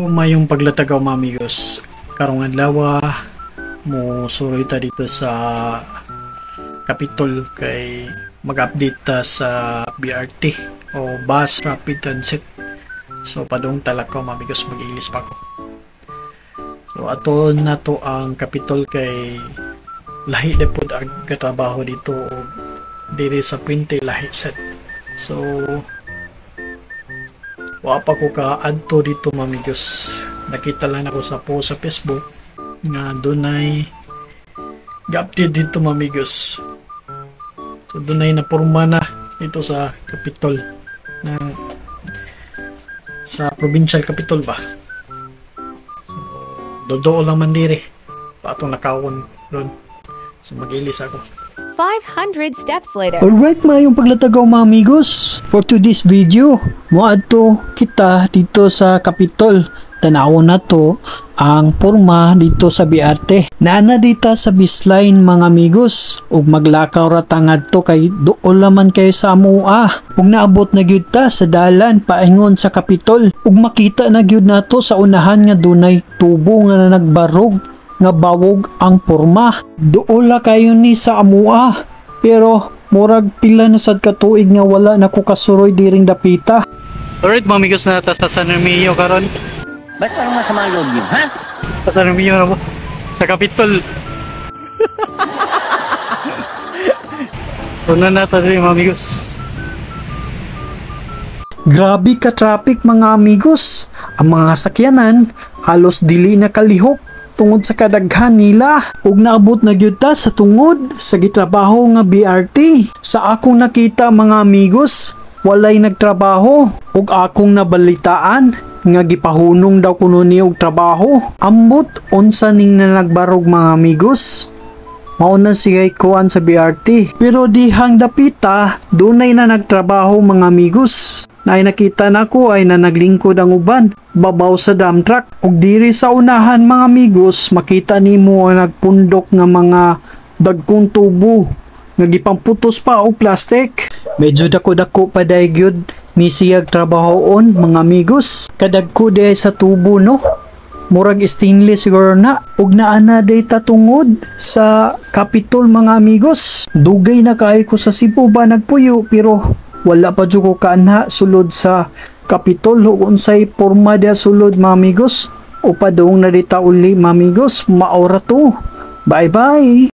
Mayong paglatagaw mga amigos, karong adlaw mo suroy ta dito sa Capitol kay mag-update ta sa BRT o Bus Rapid Transit. So padung talakaw mga amigos, mag-ilis pa ko. So ato na to ang Capitol kay lahi na po ang katrabaho dito o diri sa Puente lahi set. So wa pa ko ka-adto dito mga amigos. Nakita lang ako sa post sa Facebook nga dunay ga-update dito mga amigos. So dunay na porma na dito sa Capitol ng sa provincial Capitol ba. So dodoo lang man diri pa atong nakawon doon. So mag-ilis ako. 500 steps later. Alright, mayong paglatagaw mga amigos. For today's video, moadto kita dito sa Capitol. Tanawon na to ang porma dito sa BRT. Naana dita sa Bisline mga amigos. Ug maglakaw ra tangad to kay duol laman kay sa amua. Ug naabot na gyud ta sa dalan paingon sa Capitol. Ug makita na gyud nato sa unahan nga dunay tubo nga nagbarog nga bawog ang porma. Duola kayo ni sa amua, pero murag pila na sad ka tuig nga wala na ko kasuroy diring dapita. Alright mga amigos, na ta sa San Romeo karon. Ba't parang masama loob niyo, ha? Sa San Romeo na mo. Sa Capitol. Una na ta diri mga amigos. Grabe ka traffic mga amigos. Ang mga sakyanan halos dili na kalihok tungod sa kadaghan nila. Ug naabot na gyud ta sa tungod sa gitrabaho nga BRT. Sa akong nakita mga amigos, walay nagtrabaho. Ug akong nabalitaan nga gipahunong daw kuno ni og trabaho. Ambot unsa ning na nagbarog mga amigos. Mao na sigay kuan sa BRT. Pero dihang dapita, dunay na nagtrabaho mga amigos. Naay nakita nako ay na naglingkod ang uban babaw sa dump truck. Ug diri sa unahan mga amigos, makita nimo ang nagpundok nga mga dagkong tubo nga gipamputos pa og plastic. Medyo dako-dako pa day gyud ni siyag trabahoon mga amigos. Kadagko day sa tubo no. Murag stainless siguro na. Ug naana day tatungod sa Capitol mga amigos. Dugay na kay ko sa Cebu ba nagpuyo, pero wala pa jud ko kaanha sulod sa Capitol ug unsay porma dia sulod mga amigos. O padung na dita uli mga amigos, maora to. Bye bye.